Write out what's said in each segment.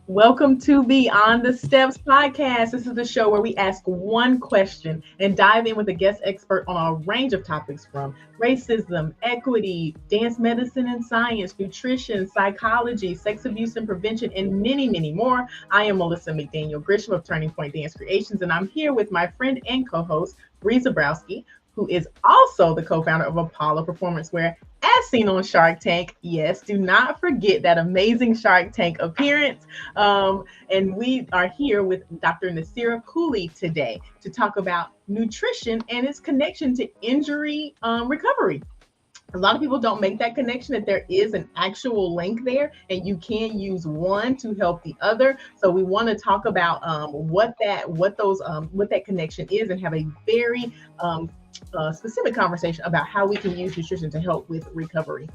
Welcome to the On the Steps podcast. This is the show where we ask one question and dive in with a guest expert on a range of topics from racism, equity, dance medicine and science, nutrition, psychology, sex abuse and prevention, and many, many more. I am Melissa McDaniel Grisham of Turning Point Dance Creations, and I'm here with my friend and co-host, Bree Zabrowski, who is also the co-founder of Apollo Performance Wear, as seen on Shark Tank. Yes, do not forget that amazing Shark Tank appearance. And we are here with Dr. Nasira Cooley today to talk about nutrition and its connection to injury recovery. A lot of people don't make that connection, that there is an actual link there and you can use one to help the other. So we want to talk about what that connection is, and have a very specific conversation about how we can use nutrition to help with recovery.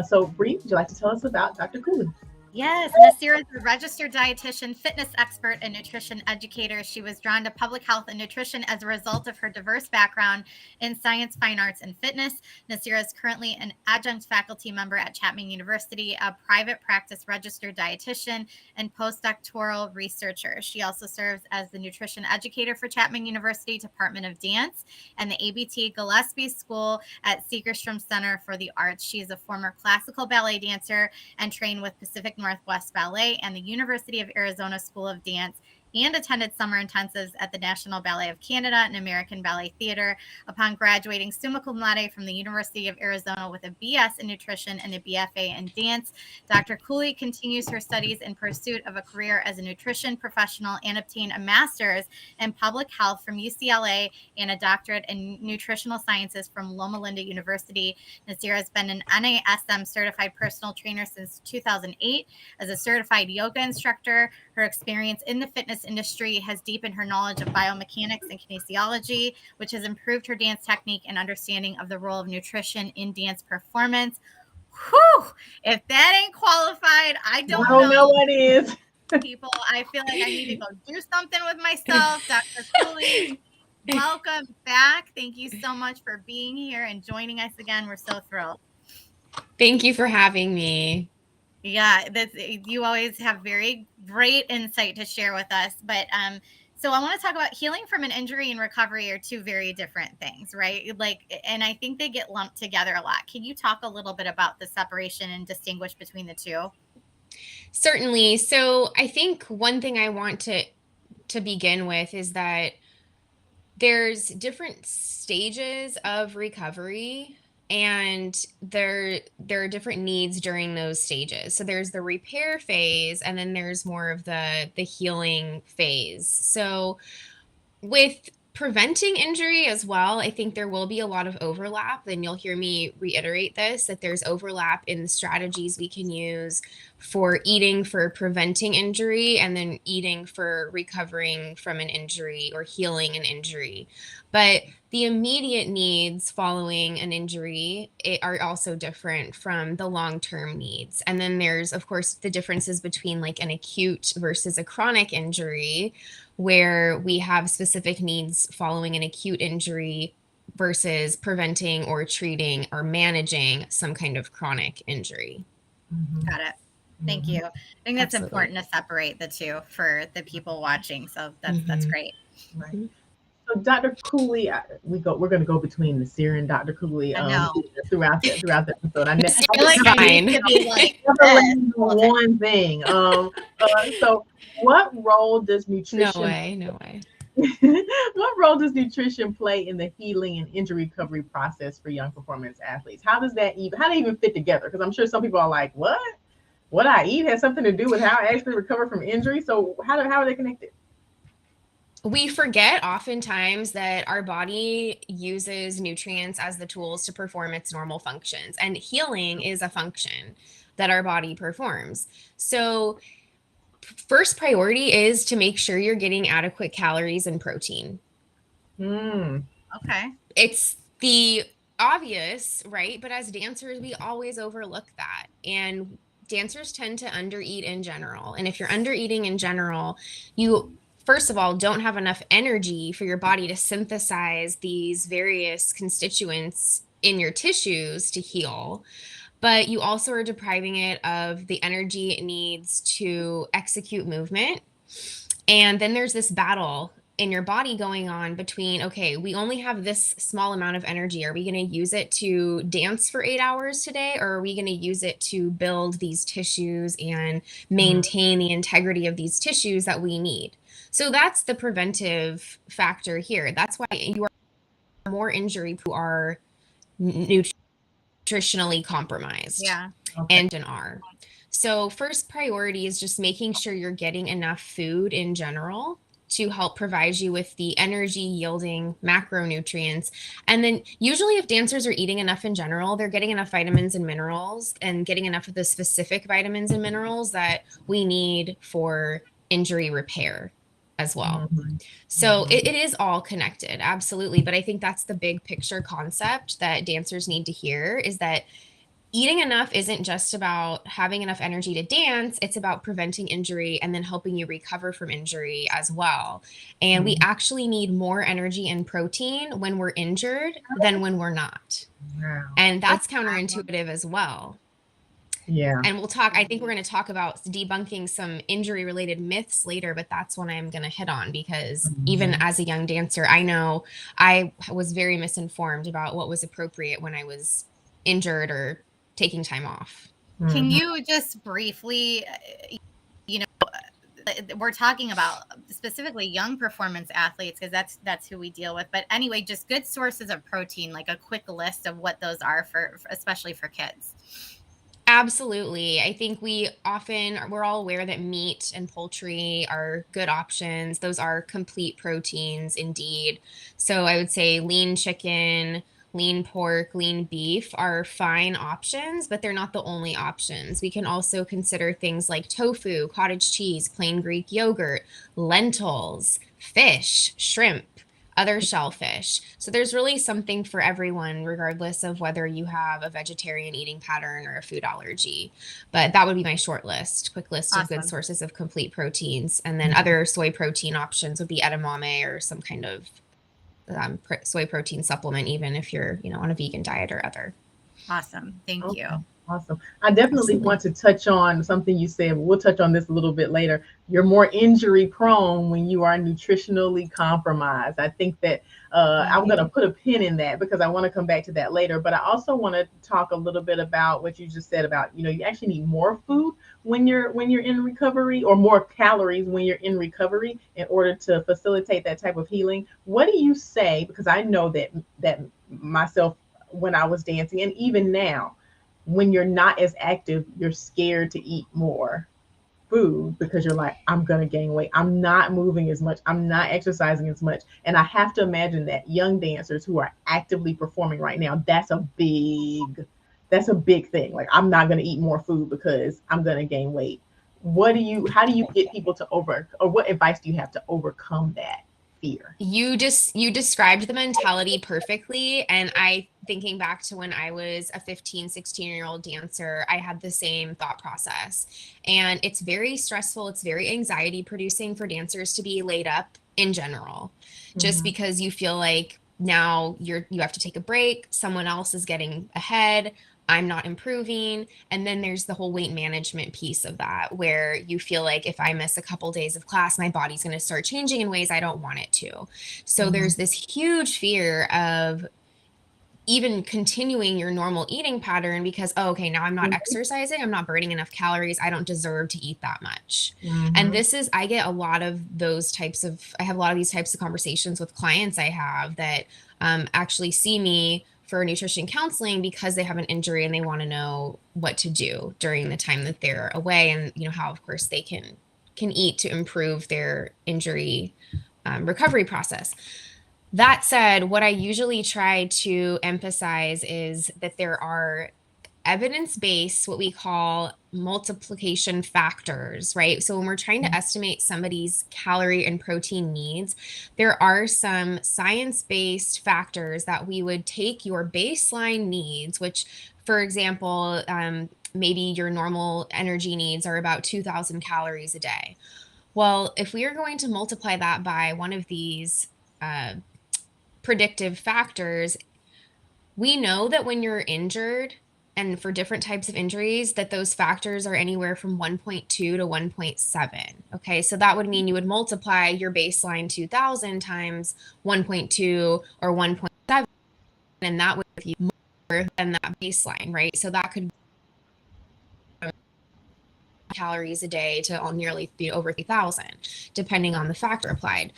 So Bree, would you like to tell us about Dr. Cooley? Yes, Nasira is a registered dietitian, fitness expert, and nutrition educator. She was drawn to public health and nutrition as a result of her diverse background in science, fine arts, and fitness. Nasira is currently an adjunct faculty member at Chapman University, a private practice registered dietitian, and postdoctoral researcher. She also serves as the nutrition educator for Chapman University Department of Dance and the ABT Gillespie School at Segerstrom Center for the Arts. She is a former classical ballet dancer and trained with Pacific Northwest Ballet and the University of Arizona School of Dance, and attended summer intensives at the National Ballet of Canada and American Ballet Theatre. Upon graduating summa cum laude from the University of Arizona with a BS in nutrition and a BFA in dance, Dr. Cooley continues her studies in pursuit of a career as a nutrition professional and obtained a master's in public health from UCLA and a doctorate in nutritional sciences from Loma Linda University. Nasira has been an NASM certified personal trainer since 2008. As a certified yoga instructor, her experience in the fitness industry has deepened her knowledge of biomechanics and kinesiology, which has improved her dance technique and understanding of the role of nutrition in dance performance. Whew! If that ain't qualified, I don't know what is. people. I feel like I need to go do something with myself. Dr. Cooley, welcome back. Thank you so much for being here and joining us again. We're so thrilled. Thank you for having me. Yeah, you always have very great insight to share with us. But so I want to talk about healing from an injury and recovery are two very different things, right? And I think they get lumped together a lot. Can you talk a little bit about the separation and distinguish between the two? Certainly. So I think one thing I want to begin with is that there's different stages of recovery, and there are different needs during those stages. So there's the repair phase, and then there's more of the healing phase. So with preventing injury as well, I think there will be a lot of overlap, and you'll hear me reiterate this, that there's overlap in the strategies we can use for eating for preventing injury and then eating for recovering from an injury or healing an injury. But the immediate needs following an injury are also different from the long-term needs. And then there's, of course, the differences between like an acute versus a chronic injury, where we have specific needs following an acute injury versus preventing or treating or managing some kind of chronic injury. Mm-hmm. Got it. Thank you. I think that's important to separate the two for the people watching. So that's great. Right. So Dr. Cooley, we're going to go between Nasira and Dr. Cooley throughout the episode. I feel like fine. One thing. So what role does nutrition? No way. What role does nutrition play in the healing and injury recovery process for young performance athletes? How do they even fit together? Because I'm sure some people are like, what I eat has something to do with how I actually recover from injury. So how are they connected? We forget oftentimes that our body uses nutrients as the tools to perform its normal functions, and healing is a function that our body performs. So first priority is to make sure you're getting adequate calories and protein. Okay. It's the obvious, right? But as dancers, we always overlook that. And dancers tend to undereat in general. And if you're undereating in general, you first of all, don't have enough energy for your body to synthesize these various constituents in your tissues to heal. but you also are depriving it of the energy it needs to execute movement. And then there's this battle in your body going on between, okay, we only have this small amount of energy. Are we going to use it to dance for 8 hours today? Or are we going to use it to build these tissues and maintain the integrity of these tissues that we need? So that's the preventive factor here. That's why you are more injury who are nutritionally compromised. Yeah. And are. So first priority is just making sure you're getting enough food in general to help provide you with the energy yielding macronutrients. And then usually if dancers are eating enough in general, they're getting enough vitamins and minerals and getting enough of the specific vitamins and minerals that we need for injury repair as well. So it is all connected, absolutely. But I think that's the big picture concept that dancers need to hear, is that eating enough isn't just about having enough energy to dance. It's about preventing injury and then helping you recover from injury as well. And we actually need more energy and protein when we're injured than when we're not. Wow. And that's counterintuitive as well. Yeah. And I think we're going to talk about debunking some injury related myths later, but that's one I'm going to hit on, because even as a young dancer, I know I was very misinformed about what was appropriate when I was injured or taking time off. Can you just briefly, we're talking about specifically young performance athletes, because that's who we deal with. But anyway, just good sources of protein, like a quick list of what those are for especially for kids. Absolutely. I think we're all aware that meat and poultry are good options. Those are complete proteins indeed. So I would say lean chicken, lean pork, lean beef are fine options, but they're not the only options. We can also consider things like tofu, cottage cheese, plain Greek yogurt, lentils, fish, shrimp, other shellfish. So there's really something for everyone, regardless of whether you have a vegetarian eating pattern or a food allergy. But that would be my quick list of good sources of complete proteins. And then other soy protein options would be edamame or some kind of soy protein supplement, even if you're, on a vegan diet or other. Awesome. Thank you. Awesome. I definitely want to touch on something you said. We'll touch on this a little bit later. You're more injury prone when you are nutritionally compromised. I think that I'm going to put a pin in that, because I want to come back to that later. But I also want to talk a little bit about what you just said about, you actually need more food when you're in recovery, or more calories when you're in recovery, in order to facilitate that type of healing. What do you say? Because I know that myself, when I was dancing, and even now, when you're not as active, you're scared to eat more food, because you're like, I'm going to gain weight. I'm not moving as much. I'm not exercising as much. And I have to imagine that young dancers who are actively performing right now, that's a big thing. Like, I'm not going to eat more food because I'm going to gain weight. How do you get people to or what advice do you have to overcome that fear? You described the mentality perfectly. And thinking back to when I was a 15, 16-year-old dancer, I had the same thought process. And it's very stressful. It's very anxiety producing for dancers to be laid up in general, just because you feel like now you have to take a break. Someone else is getting ahead. I'm not improving. And then there's the whole weight management piece of that, where you feel like if I miss a couple days of class, my body's going to start changing in ways I don't want it to. So there's this huge fear of even continuing your normal eating pattern, because, okay, now I'm not exercising. I'm not burning enough calories. I don't deserve to eat that much. And I get a lot of these types of conversations with clients I have that actually see me for nutrition counseling because they have an injury and they want to know what to do during the time that they're away, and how, of course, they can eat to improve their injury recovery process. That said, what I usually try to emphasize is that there are evidence-based, what we call multiplication factors, right? So when we're trying to estimate somebody's calorie and protein needs, there are some science-based factors that we would take your baseline needs, which, for example, maybe your normal energy needs are about 2,000 calories a day. Well, if we are going to multiply that by one of these predictive factors, we know that when you're injured, and for different types of injuries, that those factors are anywhere from 1.2 to 1.7. Okay, so that would mean you would multiply your baseline 2000 times 1.2 or 1.7, and that would give you more than that baseline, right? So that could be calories a day to nearly over 3,000, depending on the factor applied.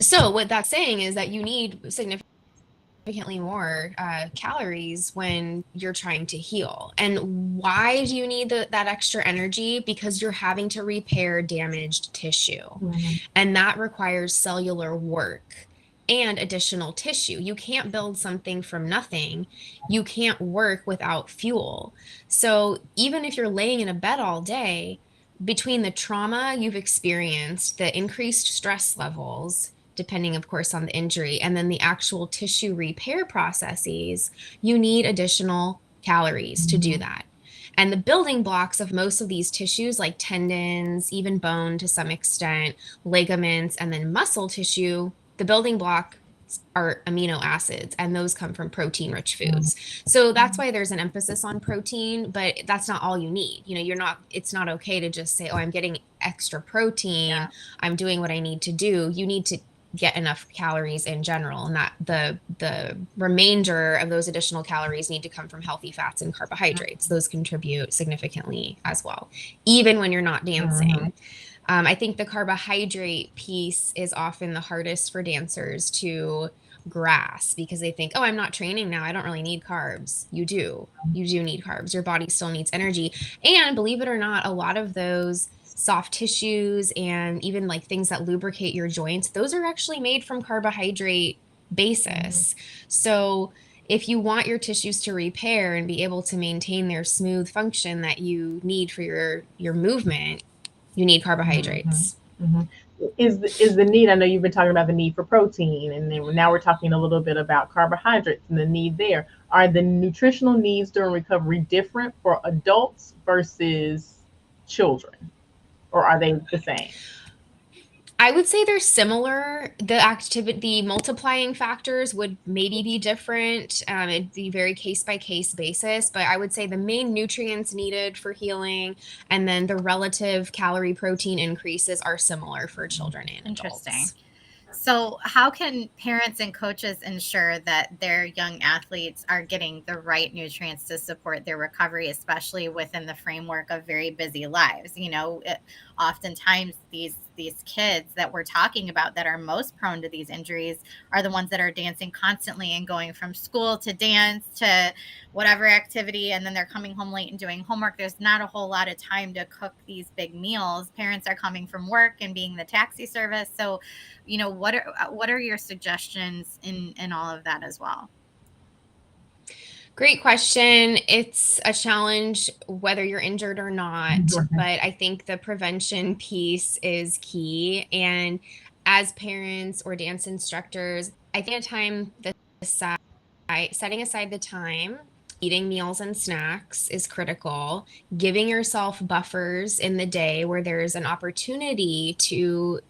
So what that's saying is that you need significantly more calories when you're trying to heal. And why do you need that extra energy? Because you're having to repair damaged tissue. Mm-hmm. And that requires cellular work and additional tissue. You can't build something from nothing. You can't work without fuel. So even if you're laying in a bed all day, between the trauma you've experienced, the increased stress levels, depending, of course, on the injury, and then the actual tissue repair processes, you need additional calories to do that. And the building blocks of most of these tissues, like tendons, even bone to some extent, ligaments, and then muscle tissue, the building block are amino acids, and those come from protein-rich foods. So that's why there's an emphasis on protein, but that's not all you need. It's not okay to just say, oh, I'm getting extra protein. Yeah. I'm doing what I need to do. You need to get enough calories in general, and that the remainder of those additional calories need to come from healthy fats and carbohydrates. Those contribute significantly as well, even when you're not dancing. Mm-hmm. I think the carbohydrate piece is often the hardest for dancers to grasp, because they think, oh, I'm not training now, I don't really need carbs. You do need carbs. Your body still needs energy. And believe it or not, a lot of those soft tissues and even like things that lubricate your joints, those are actually made from carbohydrate basis. Mm-hmm. So if you want your tissues to repair and be able to maintain their smooth function that you need for your movement, you need carbohydrates. Mm-hmm. Is the need, I know you've been talking about the need for protein, and then now we're talking a little bit about carbohydrates and the need there. Are the nutritional needs during recovery different for adults versus children? Or are they the same? I would say they're similar. The multiplying factors would maybe be different. It'd be very case by case basis, but I would say the main nutrients needed for healing and then the relative calorie protein increases are similar for children and adults. Interesting. So how can parents and coaches ensure that their young athletes are getting the right nutrients to support their recovery, especially within the framework of very busy lives? Oftentimes these kids that we're talking about that are most prone to these injuries are the ones that are dancing constantly and going from school to dance to whatever activity, and then they're coming home late and doing homework. There's not a whole lot of time to cook these big meals. Parents are coming from work and being the taxi service. So, what are your suggestions in all of that as well? Great question. It's a challenge whether you're injured or not, but I think the prevention piece is key. And as parents or dance instructors, I think setting aside the time, eating meals and snacks is critical. Giving yourself buffers in the day where there's an opportunity to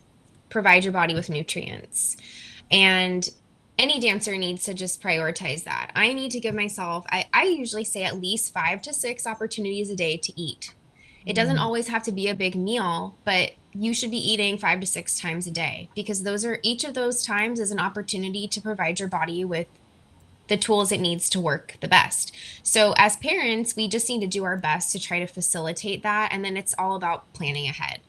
provide your body with nutrients. And any dancer needs to just prioritize that. I need to give myself, I usually say at least 5 to 6 opportunities a day to eat. It doesn't always have to be a big meal, but you should be eating 5 to 6 times a day, because each of those times is an opportunity to provide your body with the tools it needs to work the best. So as parents, we just need to do our best to try to facilitate that. And then it's all about planning ahead.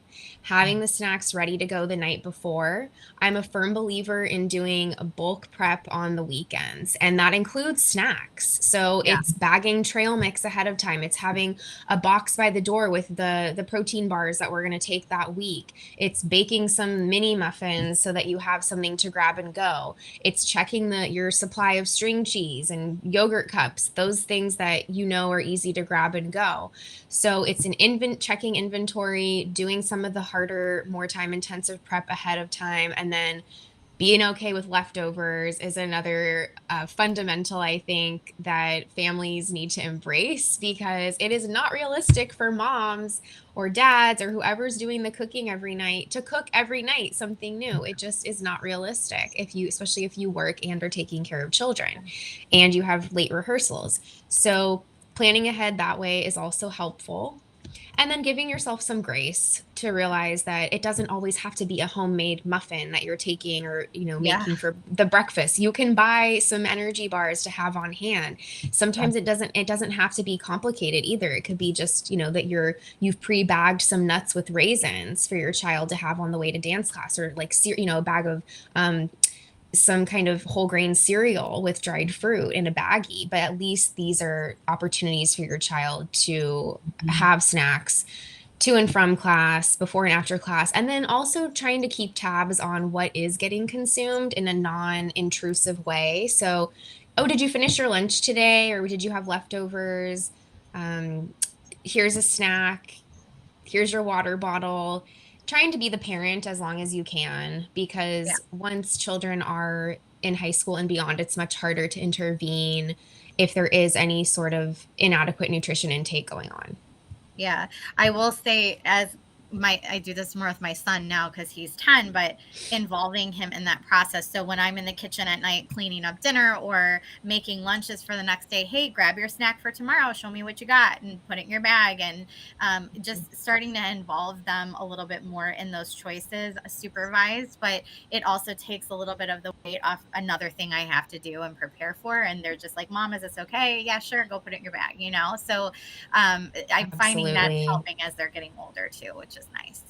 Having the snacks ready to go the night before. I'm a firm believer in doing a bulk prep on the weekends, and that includes snacks. So it's bagging trail mix ahead of time. It's having a box by the door with the protein bars that we're going to take that week. It's baking some mini muffins so that you have something to grab and go. It's checking your supply of string cheese and yogurt cups, those things that are easy to grab and go. So it's checking inventory, doing some of the harder, more time-intensive prep ahead of time, and then Being okay with leftovers is another fundamental, I think, that families need to embrace, because it is not realistic for moms or dads or whoever's doing the cooking every night to cook every night something new. It just is not realistic, especially if you work and are taking care of children and you have late rehearsals. So planning ahead that way is also helpful. And then giving yourself some grace to realize that it doesn't always have to be a homemade muffin that you're taking or, making for the breakfast. You can buy some energy bars to have on hand. Sometimes it doesn't have to be complicated either. It could be just, that you've pre-bagged some nuts with raisins for your child to have on the way to dance class, or like, a bag of some kind of whole grain cereal with dried fruit in a baggie. But at least these are opportunities for your child to have snacks to and from class, before and after class, and then also trying to keep tabs on what is getting consumed in a non-intrusive way. So, oh, did you finish your lunch today, or did you have leftovers? Here's a snack. Here's your water bottle. Trying to be the parent as long as you can, because once children are in high school and beyond, it's much harder to intervene if there is any sort of inadequate nutrition intake going on. Yeah, I will say, I do this more with my son now because he's 10, but involving him in that process. So when I'm in the kitchen at night cleaning up dinner or making lunches for the next day, hey, grab your snack for tomorrow, show me what you got, and put it in your bag. And just starting to involve them a little bit more in those choices, supervised, but it also takes a little bit of the weight off another thing I have to do and prepare for. And they're just like, Mom, is this okay? Yeah, sure. Go put it in your bag, So I'm finding that's helping as they're getting older too, which is nice.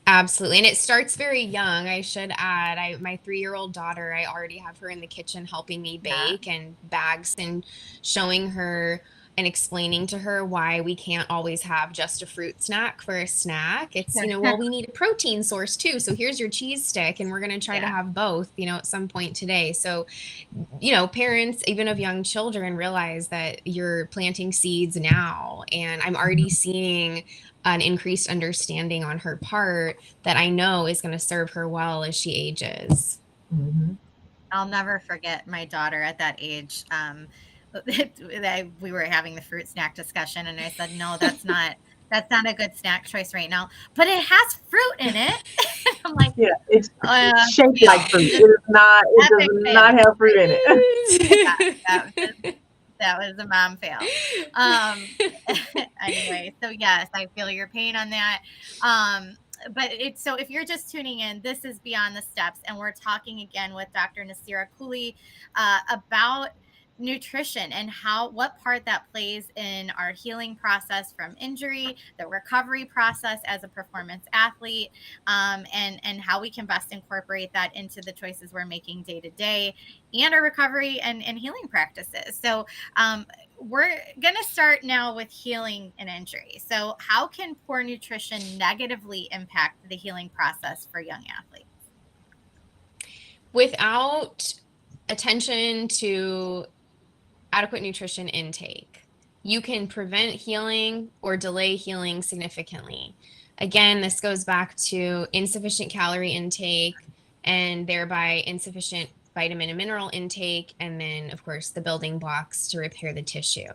Absolutely. And it starts very young. I should add, my 3-year-old daughter, I already have her in the kitchen helping me bake and bags, and showing her and explaining to her why we can't always have just a fruit snack for a snack. It's, well, we need a protein source too. So here's your cheese stick, and we're going to try to have both, at some point today. So, parents, even of young children, realize that you're planting seeds now. And I'm already seeing an increased understanding on her part that I know is going to serve her well as she ages. Mm-hmm. I'll never forget my daughter at that age. We were having the fruit snack discussion, and I said, no, that's not a good snack choice right now, but it has fruit in it. I'm like, yeah, it's shaped like fruit. It does not have fruit in it. That was a mom fail. Anyway, so yes, I feel your pain on that. But so if you're just tuning in, this is Beyond the Steps, and we're talking again with Dr. Nasira Cooley about nutrition and what part that plays in our healing process from injury, the recovery process as a performance athlete, and how we can best incorporate that into the choices we're making day to day and our recovery and healing practices. So we're going to start now with healing an injury. So how can poor nutrition negatively impact the healing process for young athletes? Without attention to adequate nutrition intake, you can prevent healing or delay healing significantly. Again, this goes back to insufficient calorie intake and thereby insufficient vitamin and mineral intake, and then, of course, the building blocks to repair the tissue.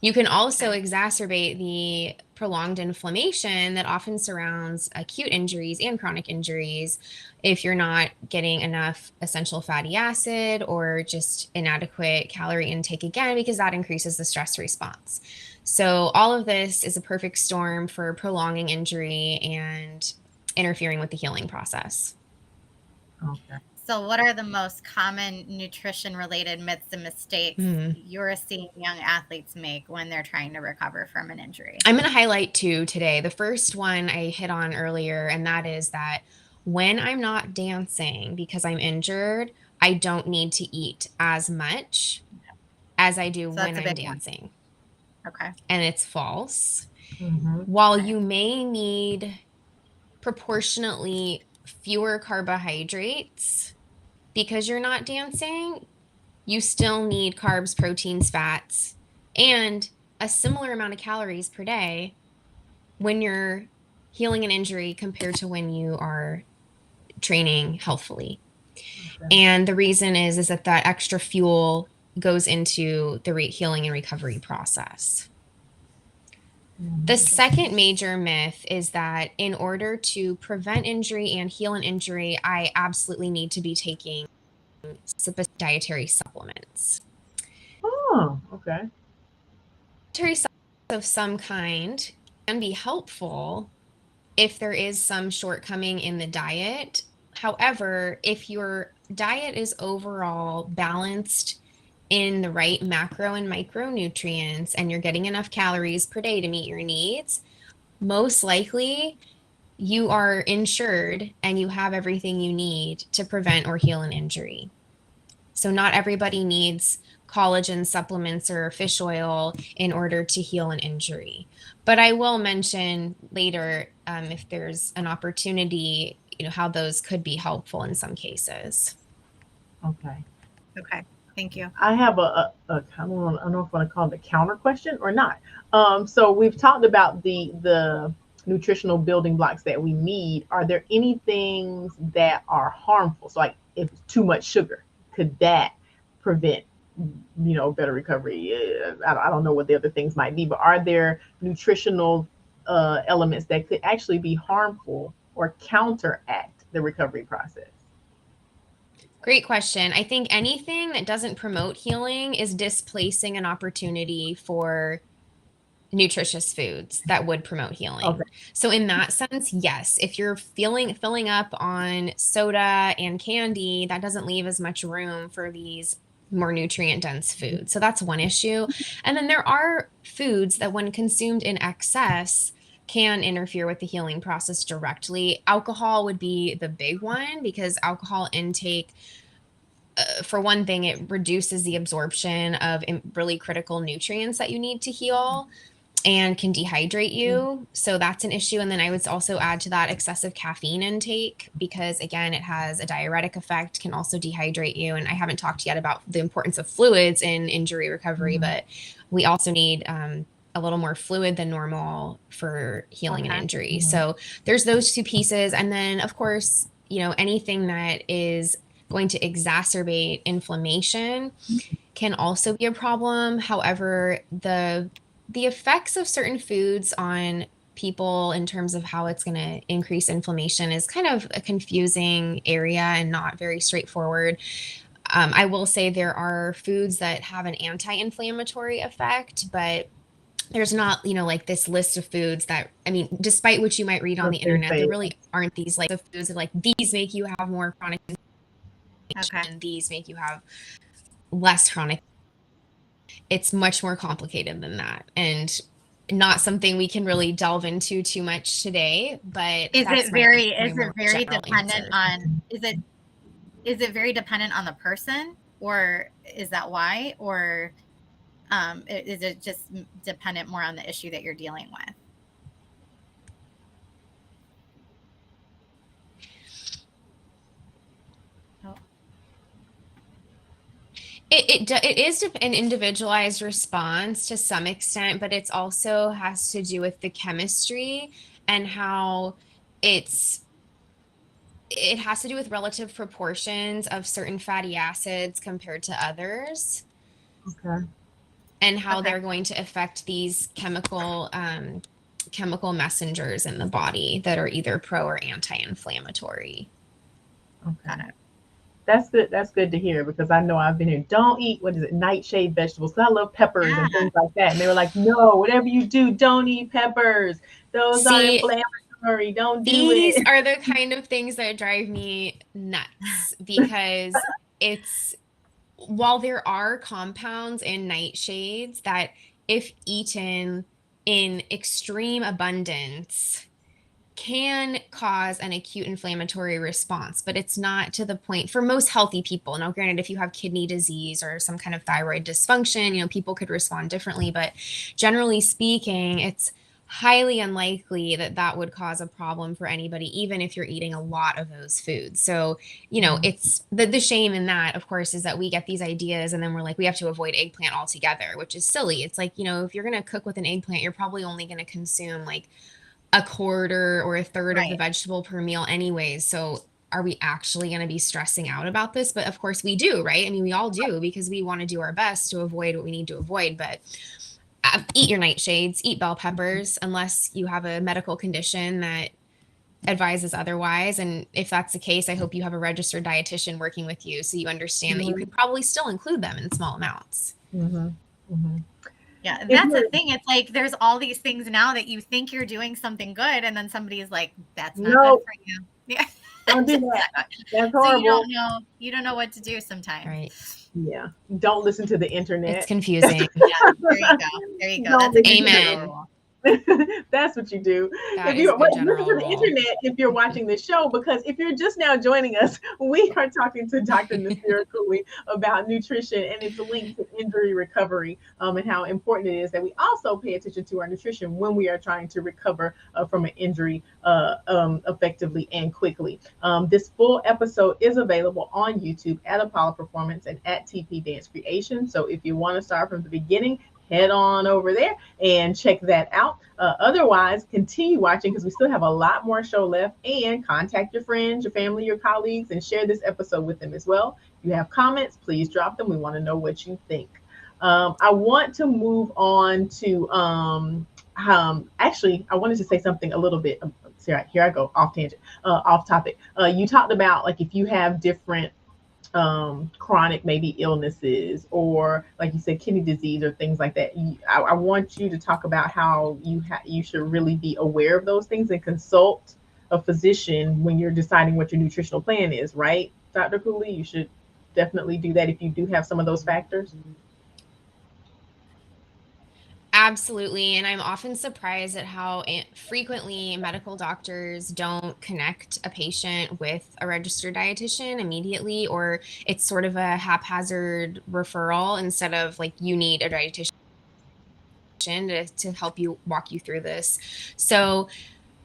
You can also exacerbate the prolonged inflammation that often surrounds acute injuries and chronic injuries if you're not getting enough essential fatty acid or just inadequate calorie intake, again, because that increases the stress response. So all of this is a perfect storm for prolonging injury and interfering with the healing process. Okay. So what are the most common nutrition-related myths and mistakes you're seeing young athletes make when they're trying to recover from an injury? I'm going to highlight 2 today. The first one I hit on earlier, and that is that when I'm not dancing because I'm injured, I don't need to eat as much as I do when I'm dancing. Okay. And it's false. Mm-hmm. While you may need proportionately fewer carbohydrates because you're not dancing, you still need carbs, proteins, fats, and a similar amount of calories per day when you're healing an injury compared to when you are training healthfully. Okay. And the reason is that extra fuel goes into the healing and recovery process. The second major myth is that in order to prevent injury and heal an injury, I absolutely need to be taking dietary supplements. Oh, okay. Dietary supplements of some kind can be helpful if there is some shortcoming in the diet. However, if your diet is overall balanced in the right macro and micronutrients and you're getting enough calories per day to meet your needs, most likely you are insured and you have everything you need to prevent or heal an injury. So not everybody needs collagen supplements or fish oil in order to heal an injury. But I will mention later, if there's an opportunity, how those could be helpful in some cases. Okay. Okay. Thank you. I have I don't know if I want to call it a counter question or not. So we've talked about the nutritional building blocks that we need. Are there any things that are harmful? So like if too much sugar, could that prevent better recovery? I don't know what the other things might be, but are there nutritional elements that could actually be harmful or counteract the recovery process? Great question. I think anything that doesn't promote healing is displacing an opportunity for nutritious foods that would promote healing. Okay. So in that sense, yes, if you're filling up on soda and candy, that doesn't leave as much room for these more nutrient dense foods. So that's one issue. And then there are foods that when consumed in excess can interfere with the healing process directly. Alcohol would be the big one because alcohol intake, for one thing, it reduces the absorption of really critical nutrients that you need to heal and can dehydrate you. So that's an issue. And then I would also add to that excessive caffeine intake because, again, it has a diuretic effect, can also dehydrate you. And I haven't talked yet about the importance of fluids in injury recovery, but we also need a little more fluid than normal for healing an injury. So there's those two pieces. And then, of course, anything that is going to exacerbate inflammation can also be a problem. However, the effects of certain foods on people in terms of how it's going to increase inflammation is kind of a confusing area and not very straightforward. I will say there are foods that have an anti-inflammatory effect, but there's not, like this list of foods that, despite what you might read on the internet, there really aren't these like foods that like these make you have more chronic inflammation and these make you have less chronic. It's much more complicated than that, and not something we can really delve into too much today. But is it very dependent on the person, or is that why, or is it just dependent more on the issue that you're dealing with? It is an individualized response to some extent, but it's also has to do with the chemistry and how it has to do with relative proportions of certain fatty acids compared to others. Okay. And how they're going to affect these chemical messengers in the body that are either pro or anti-inflammatory. Okay. That's good. That's good to hear because I know I've been here. Don't eat, nightshade vegetables. So I love peppers and things like that. And they were like, no, whatever you do, don't eat peppers. Those are inflammatory. Don't do it. These are the kind of things that drive me nuts because while there are compounds in nightshades that if eaten in extreme abundance can cause an acute inflammatory response, but it's not to the point for most healthy people. Now, granted, if you have kidney disease or some kind of thyroid dysfunction, people could respond differently, but generally speaking, it's highly unlikely that would cause a problem for anybody, even if you're eating a lot of those foods. So, it's the shame in that, of course, is that we get these ideas and then we're like, we have to avoid eggplant altogether, which is silly. It's like, if you're going to cook with an eggplant, you're probably only going to consume like a quarter or a third of the vegetable per meal anyways. So are we actually going to be stressing out about this? But of course we do, right? I mean, we all do, because we want to do our best to avoid what we need to avoid. But eat your nightshades, eat bell peppers, unless you have a medical condition that advises otherwise. And if that's the case, I hope you have a registered dietitian working with you, so you understand that you could probably still include them in small amounts. Yeah, that's the thing. It's like there's all these things now that you think you're doing something good, and then somebody is like, "That's not good for you." Yeah, don't do that. That's horrible. So you don't know what to do sometimes. Right. Yeah. Don't listen to the internet. It's confusing. Yeah, there you go. That's amen. That's what you do. That if you is listen to the internet if you're watching this show, because if you're just now joining us, we are talking to Dr. Nasira Cooley about nutrition and its link to injury recovery, and how important it is that we also pay attention to our nutrition when we are trying to recover from an injury effectively and quickly. This full episode is available on YouTube at Apollo Performance and at TP Dance Creation. So if you want to start from the beginning, head on over there and check that out. Otherwise, continue watching, because we still have a lot more show left, and contact your friends, your family, your colleagues, and share this episode with them as well. If you have comments, please drop them. We want to know what you think. I want to move on to, actually, I wanted to say something a little bit, here I go, off tangent, off topic. You talked about, like, if you have different chronic maybe illnesses, or like you said, kidney disease or things like that. I want you to talk about how you should really be aware of those things and consult a physician when you're deciding what your nutritional plan is, right, Dr. Cooley? You should definitely do that if you do have some of those factors. Absolutely. And I'm often surprised at how frequently medical doctors don't connect a patient with a registered dietitian immediately, or it's sort of a haphazard referral instead of like, you need a dietitian to help you walk you through this. So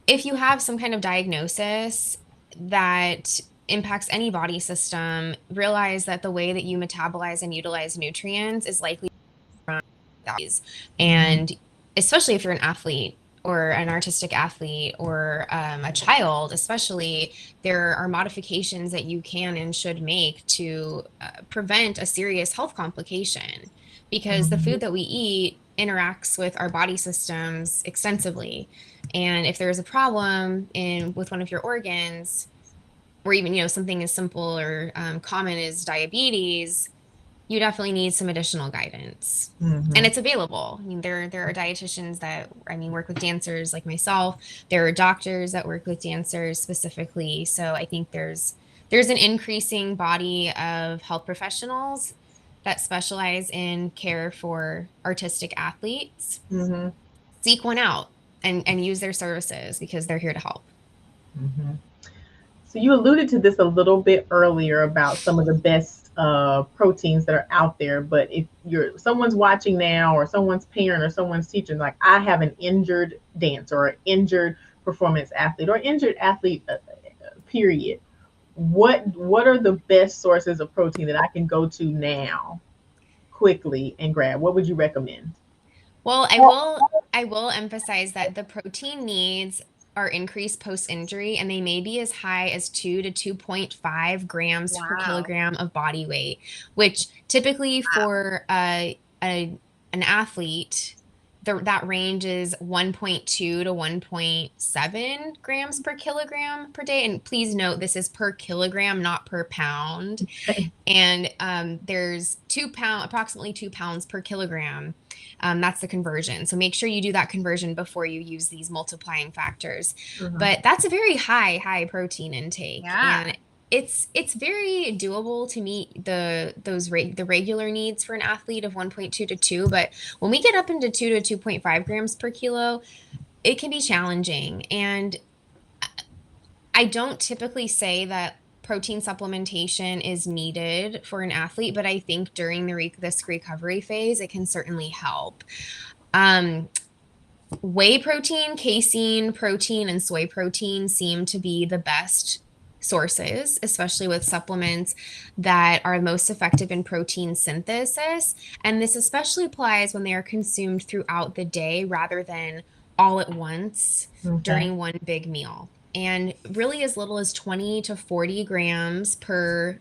if you have some kind of diagnosis that impacts any body system, realize that the way that you metabolize and utilize nutrients is likely and especially if you're an athlete or an artistic athlete or a child, especially, there are modifications that you can and should make to prevent a serious health complication, because the food that we eat interacts with our body systems extensively. And if there's a problem with one of your organs, or even, something as simple or common as diabetes, you definitely need some additional guidance. And it's available. I mean, there are dietitians that, work with dancers like myself. There are doctors that work with dancers specifically. So I think there's an increasing body of health professionals that specialize in care for artistic athletes. Seek one out and use their services, because they're here to help. So you alluded to this a little bit earlier about some of the best proteins that are out there, but if someone's watching now, or someone's parent or someone's teaching, like, I have an injured dancer or an injured performance athlete or injured athlete, period, what are the best sources of protein that I can go to now quickly and grab? What would you recommend? Well, I will emphasize that the protein needs are increased post-injury, and they may be as high as 2 to 2.5 grams per kilogram of body weight, which typically for an athlete, that range is 1.2 to 1.7 grams per kilogram per day. And please note, this is per kilogram, not per pound. And there's approximately 2 pounds per kilogram. That's the conversion. So make sure you do that conversion before you use these multiplying factors. But that's a very high protein intake. And it's very doable to meet the regular needs for an athlete of 1.2 to 2. But when we get up into 2 to 2.5 grams per kilo, it can be challenging. And I don't typically say that protein supplementation is needed for an athlete, but I think during this recovery phase, it can certainly help. Whey protein, casein protein, and soy protein seem to be the best sources, especially with supplements that are most effective in protein synthesis. And this especially applies when they are consumed throughout the day rather than all at once during one big meal. and really as little as 20 to 40 grams per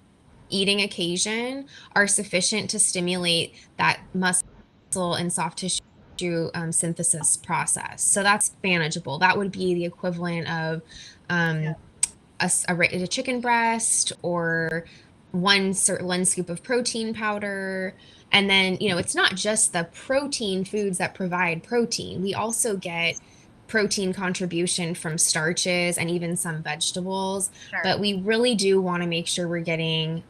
eating occasion are sufficient to stimulate that muscle and soft tissue synthesis process. So that's manageable. That would be the equivalent of a chicken breast or one scoop of protein powder. And then, it's not just the protein foods that provide protein. We also get protein contribution from starches and even some vegetables. Sure. But we really do want to make sure we're getting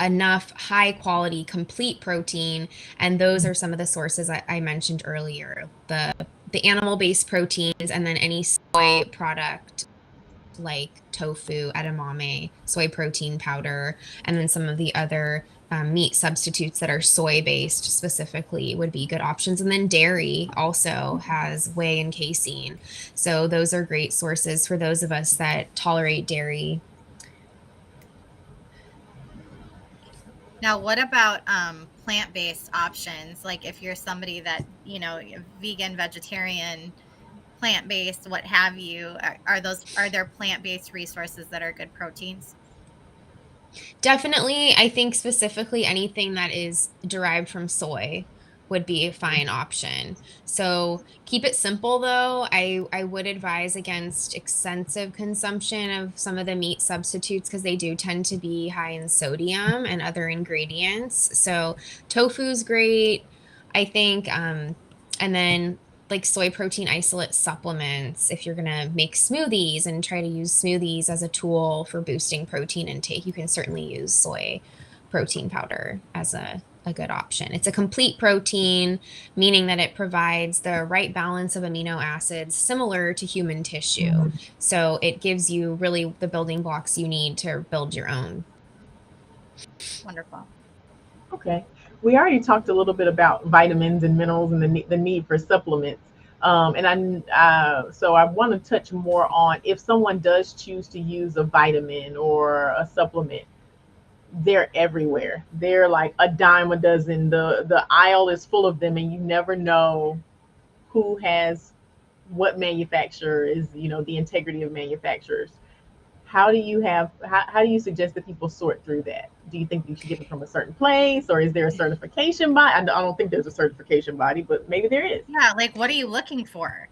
enough high quality complete protein, and those are some of the sources I mentioned earlier, the animal based proteins, and then any soy product like tofu, edamame, soy protein powder, and then some of the other meat substitutes that are soy based specifically would be good options. And then dairy also has whey and casein, so those are great sources for those of us that tolerate dairy. Now, what about plant-based options? Like if you're somebody that, vegan, vegetarian, plant-based, what have you, are there plant-based resources that are good proteins? Definitely, I think specifically anything that is derived from soy would be a fine option. So keep it simple though. I would advise against extensive consumption of some of the meat substitutes because they do tend to be high in sodium and other ingredients. So tofu's great, I think. And then like soy protein isolate supplements, if you're going to make smoothies and try to use smoothies as a tool for boosting protein intake, you can certainly use soy protein powder as a good option. It's a complete protein, meaning that it provides the right balance of amino acids similar to human tissue. Mm-hmm. So it gives you really the building blocks you need to build your own. Wonderful. Okay. We already talked a little bit about vitamins and minerals and the need for supplements. So I want to touch more on if someone does choose to use a vitamin or a supplement. They're everywhere. They're like a dime a dozen. The aisle is full of them, and you never know who has what manufacturer is, the integrity of manufacturers. How do you suggest that people sort through that? Do you think you should get it from a certain place, or is there a certification body? I don't think there's a certification body, but maybe there is. Yeah, like what are you looking for?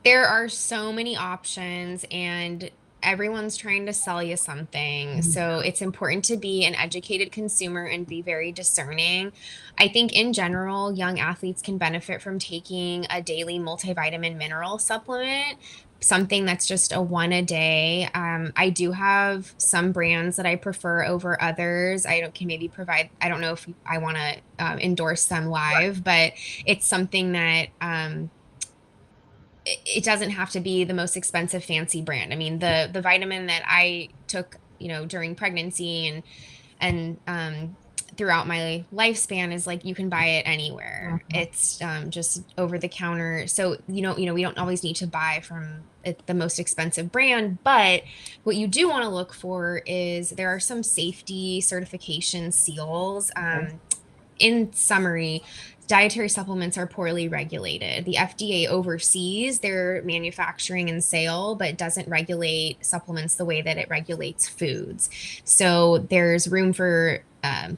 There are so many options, and everyone's trying to sell you something. Mm-hmm. So it's important to be an educated consumer and be very discerning. I think in general, young athletes can benefit from taking a daily multivitamin mineral supplement, something that's just a one a day. I do have some brands that I prefer over others. I don't know if I want to endorse them live, but it's something that it doesn't have to be the most expensive fancy brand. I mean, the vitamin that I took, during pregnancy and throughout my lifespan is like, you can buy it anywhere. Mm-hmm. It's just over the counter. So, we don't always need to buy from the most expensive brand, but what you do want to look for is there are some safety certification seals. In summary, dietary supplements are poorly regulated. The FDA oversees their manufacturing and sale, but doesn't regulate supplements the way that it regulates foods. So there's room for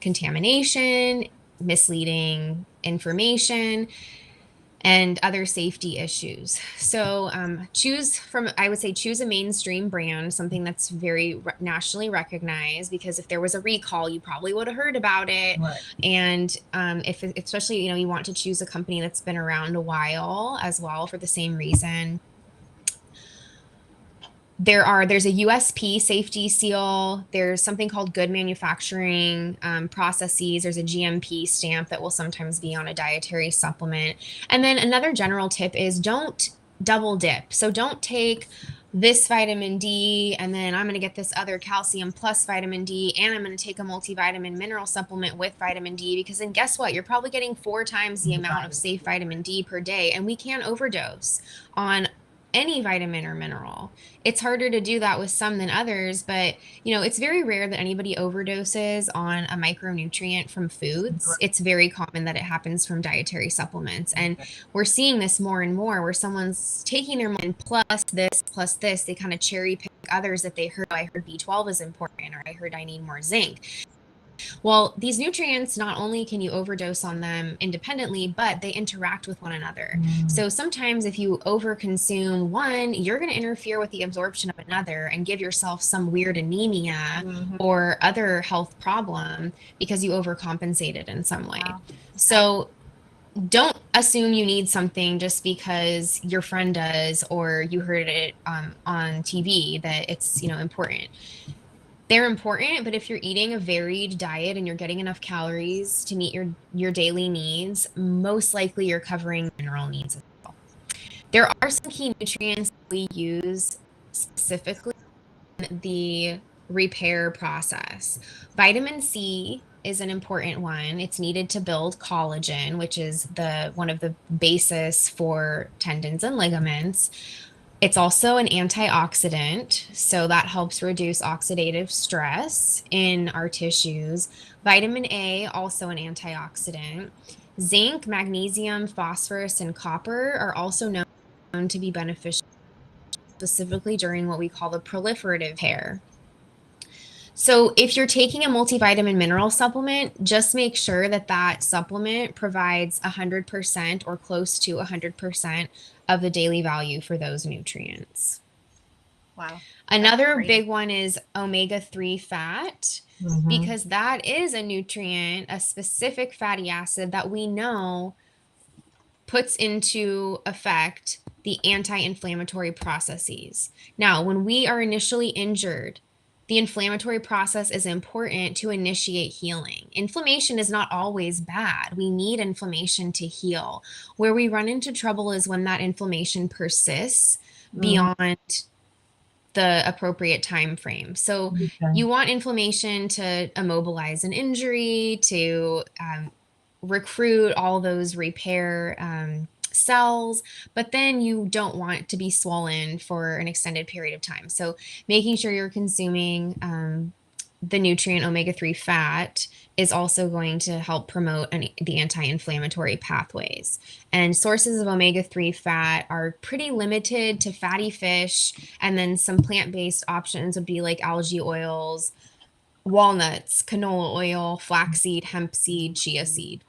contamination, misleading information, and other safety issues. So choose a mainstream brand, something that's very nationally recognized, because if there was a recall, you probably would have heard about it. Right. And if especially, you want to choose a company that's been around a while as well for the same reason. There's a USP safety seal. There's something called good manufacturing processes. There's a GMP stamp that will sometimes be on a dietary supplement. And then another general tip is don't double dip. So don't take this vitamin D and then I'm going to get this other calcium plus vitamin D and I'm going to take a multivitamin mineral supplement with vitamin D, because then guess what? You're probably getting 4 times the amount of safe vitamin D per day, and we can overdose on any vitamin or mineral. It's harder to do that with some than others, but it's very rare that anybody overdoses on a micronutrient from foods. It's very common that it happens from dietary supplements. And we're seeing this more and more where someone's taking their and plus this, they kind of cherry pick others that I heard B12 is important, or I heard I need more zinc. Well, these nutrients, not only can you overdose on them independently, but they interact with one another. So sometimes if you overconsume one, you're going to interfere with the absorption of another and give yourself some weird anemia or other health problem because you overcompensated in some way. Wow. So don't assume you need something just because your friend does or you heard it on TV that it's important. They're important, but if you're eating a varied diet and you're getting enough calories to meet your daily needs, most likely you're covering mineral needs as well. There are some key nutrients we use specifically in the repair process. Vitamin C is an important one. It's needed to build collagen, which is one of the basis for tendons and ligaments. It's also an antioxidant, so that helps reduce oxidative stress in our tissues. Vitamin A, also an antioxidant. Zinc, magnesium, phosphorus, and copper are also known to be beneficial, specifically during what we call the proliferative repair. So if you're taking a multivitamin mineral supplement, just make sure that supplement provides 100% or close to 100% of the daily value for those nutrients. Wow. Another big one is omega-3 fat, because that is a nutrient, a specific fatty acid that we know puts into effect the anti-inflammatory processes. Now, when we are initially injured, the inflammatory process is important to initiate healing. Inflammation is not always bad. We need inflammation to heal. Where we run into trouble is when that inflammation persists beyond the appropriate time frame. So you want inflammation to immobilize an injury, to recruit all those repair cells, but then you don't want to be swollen for an extended period of time. So making sure you're consuming the nutrient omega-3 fat is also going to help promote the anti-inflammatory pathways. And sources of omega-3 fat are pretty limited to fatty fish, and then some plant-based options would be like algae oils, walnuts, canola oil, flaxseed, hemp seed, chia seed.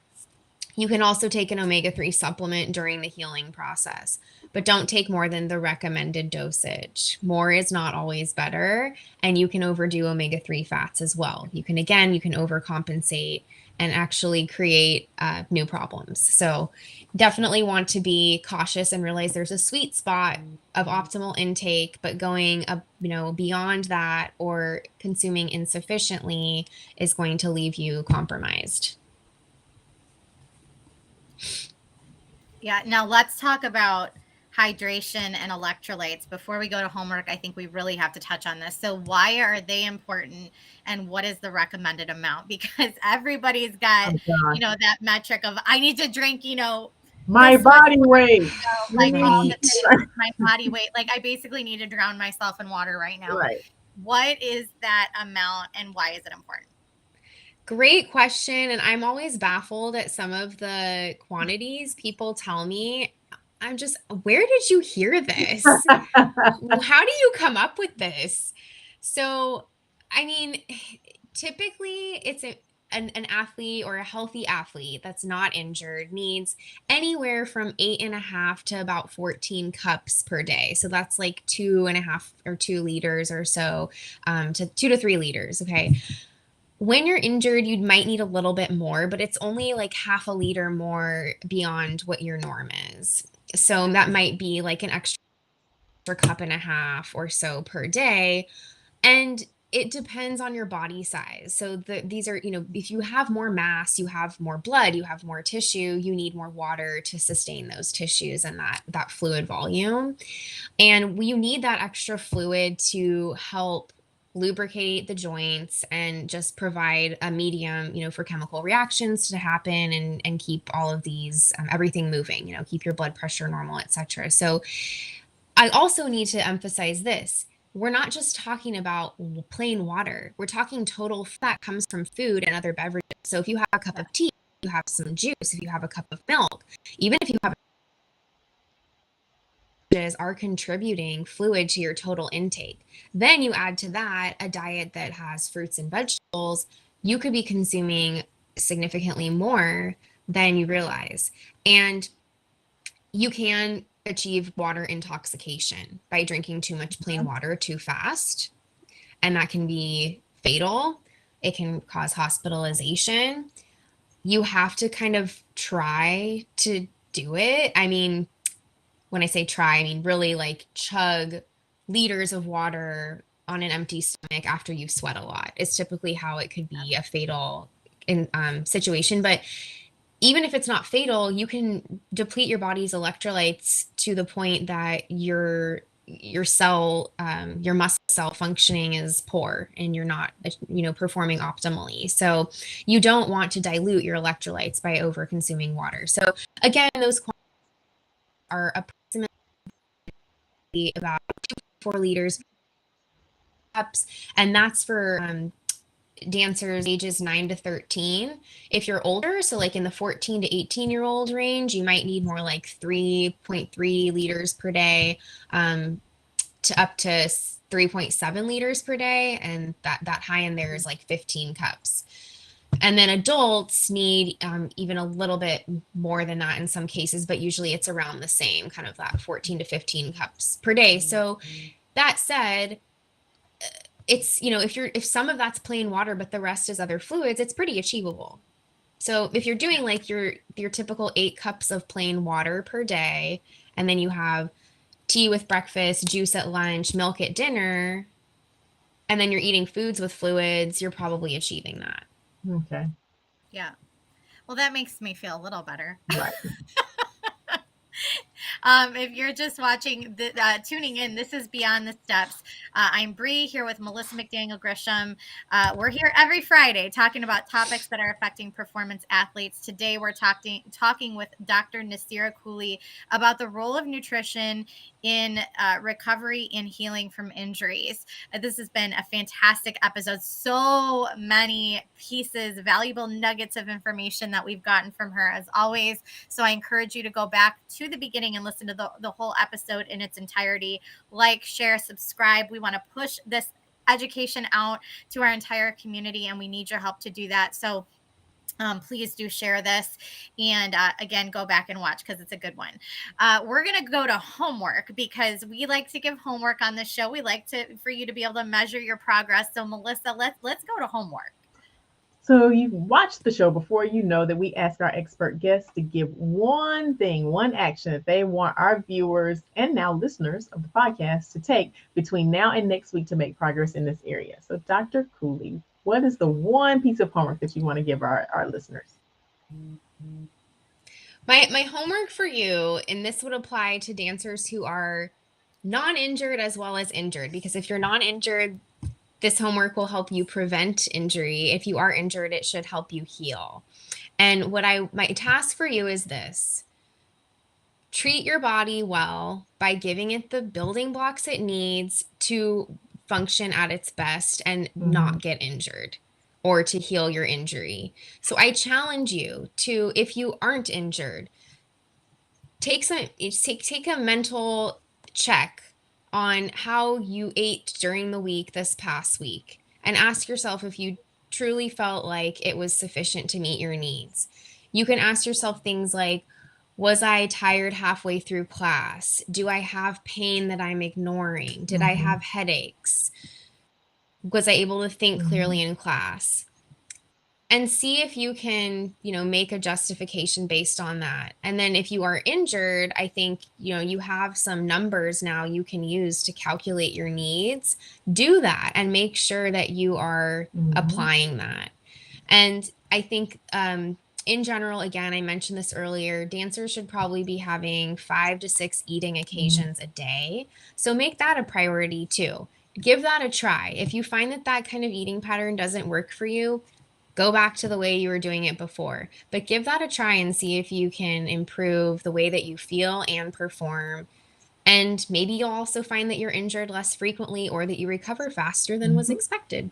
You can also take an omega-3 supplement during the healing process, but don't take more than the recommended dosage. More is not always better, and you can overdo omega-3 fats as well. You can overcompensate and actually create new problems. So definitely want to be cautious and realize there's a sweet spot of optimal intake, but going beyond that or consuming insufficiently is going to leave you compromised. Yeah, now let's talk about hydration and electrolytes. Before we go to homework, I think we really have to touch on this. So why are they important and what is the recommended amount? Because everybody's got, that metric of I need to drink, my body weight. Like all the things, my body weight. Like I basically need to drown myself in water right now. Right. What is that amount and why is it important? Great question. And I'm always baffled at some of the quantities people tell me. I'm just, where did you hear this? How do you come up with this? So, I mean, typically it's an athlete or a healthy athlete that's not injured needs anywhere from 8.5 to about 14 cups per day. So that's like 2.5 or 2 liters or so, to 2 to 3 liters. Okay. When you're injured, you might need a little bit more, but it's only like half a liter more beyond what your norm is. So that might be like an extra 1.5 cups or so per day. And it depends on your body size. So these are, if you have more mass, you have more blood, you have more tissue, you need more water to sustain those tissues and that fluid volume. And you need that extra fluid to help lubricate the joints and just provide a medium, for chemical reactions to happen and keep all of these, everything moving, keep your blood pressure normal, etc. So I also need to emphasize this. We're not just talking about plain water. We're talking total fat comes from food and other beverages. So if you have a cup of tea, you have some juice, if you have a cup of milk, even if you have are contributing fluid to your total intake. Then you add to that a diet that has fruits and vegetables, you could be consuming significantly more than you realize. And you can achieve water intoxication by drinking too much plain water too fast. And that can be fatal. It can cause hospitalization. You have to kind of try to do it. I mean, when I say try, I mean really like chug liters of water on an empty stomach after you sweat a lot. It's typically how it could be a fatal situation. But even if it's not fatal, you can deplete your body's electrolytes to the point that your cell, your muscle cell functioning is poor and you're not, performing optimally. So you don't want to dilute your electrolytes by over consuming water. So again, those quantities are approximately about 2 to 4 liters cups, and that's for dancers ages 9 to 13. If you're older, so like in the 14 to 18-year-old range, you might need more like 3.3 liters per day, to up to 3.7 liters per day, and that high end there is like 15 cups. And then adults need even a little bit more than that in some cases, but usually it's around the same, kind of that 14 to 15 cups per day. So that said, it's, if some of that's plain water, but the rest is other fluids, it's pretty achievable. So if you're doing like your typical 8 cups of plain water per day, and then you have tea with breakfast, juice at lunch, milk at dinner, and then you're eating foods with fluids, you're probably achieving that. Okay. Yeah. Well, that makes me feel a little better. Right. If you're just watching, tuning in, this is Beyond the Steps. I'm Bree here with Melissa McDaniel Grisham. We're here every Friday talking about topics that are affecting performance athletes. Today, we're talking with Dr. Nasira Cooley about the role of nutrition in recovery and healing from injuries. This has been a fantastic episode. So many pieces, valuable nuggets of information that we've gotten from her, as always. So I encourage you to go back to the beginning and listen to the whole episode in its entirety. Like, share, subscribe. We want to push this education out to our entire community, and we need your help to do that. So please do share this, and again, go back and watch because it's a good one. We're going to go to homework because we like to give homework on this show. We like for you to be able to measure your progress. So Melissa, let's go to homework. So you've watched the show before, you know that we ask our expert guests to give one thing, one action that they want our viewers and now listeners of the podcast to take between now and next week to make progress in this area. So Dr. Cooley, what is the one piece of homework that you want to give our listeners? My homework for you, and this would apply to dancers who are non-injured as well as injured, because if you're non-injured, this homework will help you prevent injury. If you are injured, it should help you heal. And my task for you is this: treat your body well by giving it the building blocks it needs to function at its best and not get injured, or to heal your injury. So I challenge you to, if you aren't injured, take a mental check on how you ate during the week this past week, and ask yourself if you truly felt like it was sufficient to meet your needs. You can ask yourself things like, was I tired halfway through class? Do I have pain that I'm ignoring? Did I have headaches? Was I able to think clearly in class? And see if you can, make a justification based on that. And then if you are injured, I think, you have some numbers now you can use to calculate your needs. Do that and make sure that you are applying that. And I think, in general, again, I mentioned this earlier, dancers should probably be having 5 to 6 eating occasions a day. So make that a priority too. Give that a try. If you find that kind of eating pattern doesn't work for you, go back to the way you were doing it before, but give that a try and see if you can improve the way that you feel and perform. And maybe you'll also find that you're injured less frequently or that you recover faster than was expected.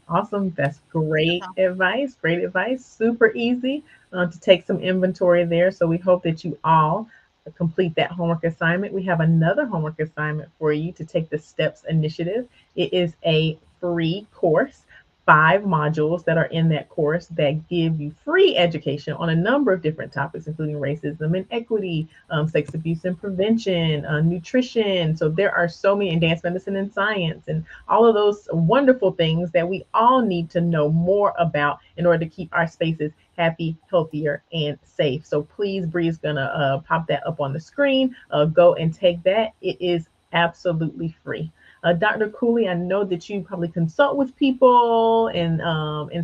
Awesome. That's great Beautiful. advice. Great advice. Super easy to take some inventory there. So we hope that you all complete that homework assignment. We have another homework assignment for you to take the STEPS initiative. It is a free course. 5 modules that are in that course that give you free education on a number of different topics, including racism and equity, sex abuse and prevention, nutrition. So there are so many, in dance medicine and science, and all of those wonderful things that we all need to know more about in order to keep our spaces happy, healthier, and safe. So please, Bree's gonna pop that up on the screen. Go and take that. It is absolutely free. Dr. Cooley, I know that you probably consult with people in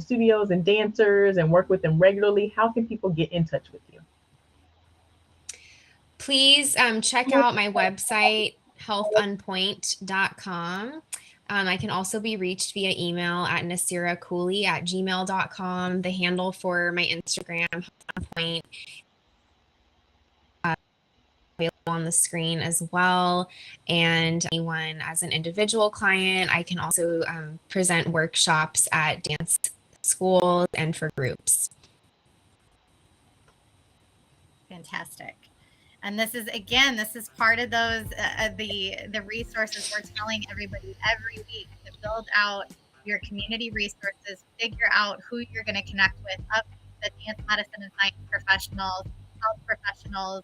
studios and dancers and work with them regularly. How can people get in touch with you? Please check out my website, healthonpoint.com. I can also be reached via email at nasiracooley@gmail.com. The handle for my Instagram, healthonpoint, available on the screen as well. And anyone as an individual client, I can also present workshops at dance schools and for groups. Fantastic. And this is part of those the resources we're telling everybody every week to build out your community resources, figure out who you're going to connect with, up the dance medicine and science professionals, health professionals,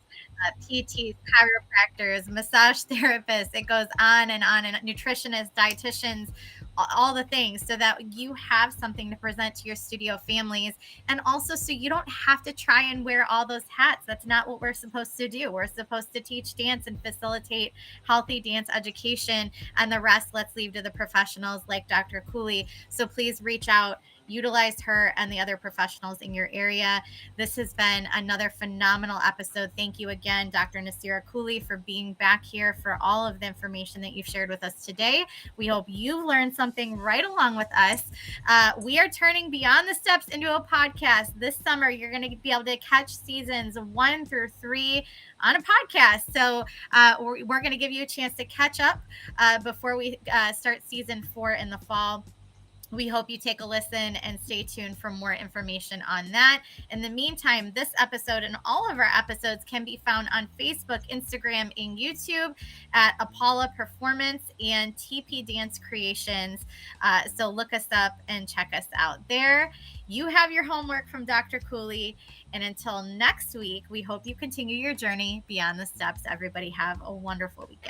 PTs, chiropractors, massage therapists. It goes on, and nutritionists, dietitians, all the things, so that you have something to present to your studio families, and also so you don't have to try and wear all those hats. That's not what we're supposed to do. We're supposed to teach dance and facilitate healthy dance education, and the rest let's leave to the professionals like Dr. Cooley. So please reach out, utilize her and the other professionals in your area. This has been another phenomenal episode. Thank you again, Dr. Nasira Cooley, for being back here, for all of the information that you've shared with us today. We hope you've learned something right along with us. We are turning Beyond the Steps into a podcast. This summer, you're going to be able to catch seasons 1 through 3 on a podcast. So we're going to give you a chance to catch up before we start season 4 in the fall. We hope you take a listen and stay tuned for more information on that. In the meantime, this episode and all of our episodes can be found on Facebook, Instagram, and YouTube at Apollo Performance and TP Dance Creations. So look us up and check us out there. You have your homework from Dr. Cooley. And until next week, we hope you continue your journey beyond the steps. Everybody have a wonderful weekend.